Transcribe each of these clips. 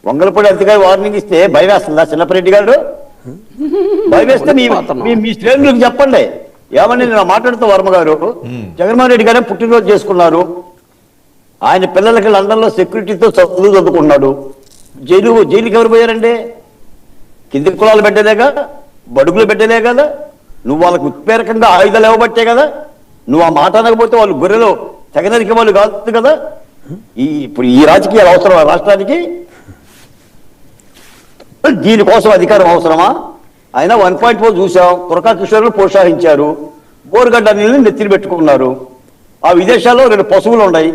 వంగలపూడి అధికారి వార్నింగ్ ఇస్తే భయం వేస్తుందా చిన్నపరెడ్డి గారు? భయం వేస్తే మీ శ్రేణులకు చెప్పండి. ఏమని నేను మాట్లాడుతూ వర్మ గారు జగన్మోహన్ రెడ్డి గారే పుట్టినరోజు చేసుకున్నారు. ఆయన పిల్లలకి లండన్ లో సెక్యూరిటీతో చదువుకుంటున్నాడు. జైలుకి ఎవరు పోయారండి? కింది కులాలు పెట్టలేగా, బడుగులు పెట్టలే కదా. నువ్వు వాళ్ళకు ఉత్ప్రేరకంగా ఆయుధాలు ఇవ్వబట్టే కదా. నువ్వు ఆ మాట అనకపోతే వాళ్ళు గొర్రెలు తెగనరికి వాళ్ళు కాదు కదా. ఇప్పుడు ఈ రాజకీయాలు అవసరమా రాష్ట్రానికి? దీనికోసం అధికారం అవసరమా? ఆయన 1.4 చూసాం, తురకా కిషోర్లు ప్రోత్సహించారు, బోరుగడ్డ నీళ్ళని నెత్తిని పెట్టుకున్నారు. ఆ విదేశాల్లో 2 పశువులు ఉన్నాయి,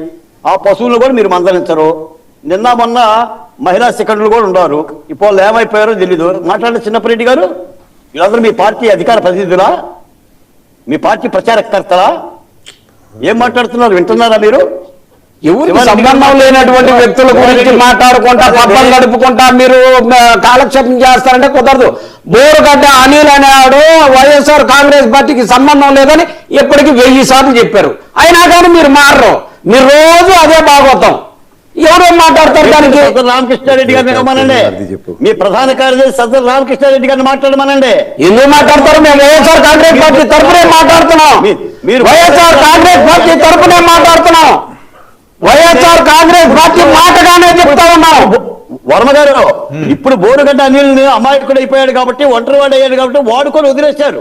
ఆ పశువులు కూడా మీరు మందలించరు. నిన్న మొన్న మహిళా సెకండ్లు కూడా ఉన్నారు. ఇప్పుడు వాళ్ళు ఏమైపోయారో తెలీదు. మాట్లాడిన చిన్నపరెడ్డి గారు, వీళ్ళందరూ మీ పార్టీ అధికార ప్రతినిధులా? మీ పార్టీ ప్రచారకర్తలా? ఏం మాట్లాడుతున్నారు? వింటున్నారా మీరు? ఎవరికి సంబంధం లేనటువంటి వ్యక్తుల గురించి మాట్లాడుకుంటా పబ్బం గడుపుకుంటా మీరు కాలక్షేపం చేస్తారంటే కుదరదు. బోరుగడ్డ అనిల్ అనేవాడు వైఎస్ఆర్ కాంగ్రెస్ పార్టీకి సంబంధం లేదని ఇప్పటికి 1000 సార్లు చెప్పారు. అయినా కానీ మీరు మారరు. మీరు రోజు అదే భాగవతం. ఎవరేం మాట్లాడతారు దానికి? రామకృష్ణారెడ్డి గారిని ఏమనండి, మీ ప్రధాన కార్యదర్శి సజ్జల రామకృష్ణారెడ్డి గారిని మాట్లాడమనండి. ఎందుకు మాట్లాడతారు? మేము వైఎస్ఆర్ కాంగ్రెస్ పార్టీ తరఫునే మాట్లాడుతున్నాం. వైఎస్ఆర్ కాంగ్రెస్ పార్టీ తరఫునే మాట్లాడుతున్నాం. వైఎస్ఆర్ కాంగ్రెస్ పార్టీ మాటగానే చెప్తా ఉన్నాం. వర్మ గారు, ఇప్పుడు బోరుగడ్డ అనిల్ అమాయకుడు అయిపోయాడు కాబట్టి, ఒంటరివాడు అయ్యాడు కాబట్టి వాడుకొని వదిలేశారు.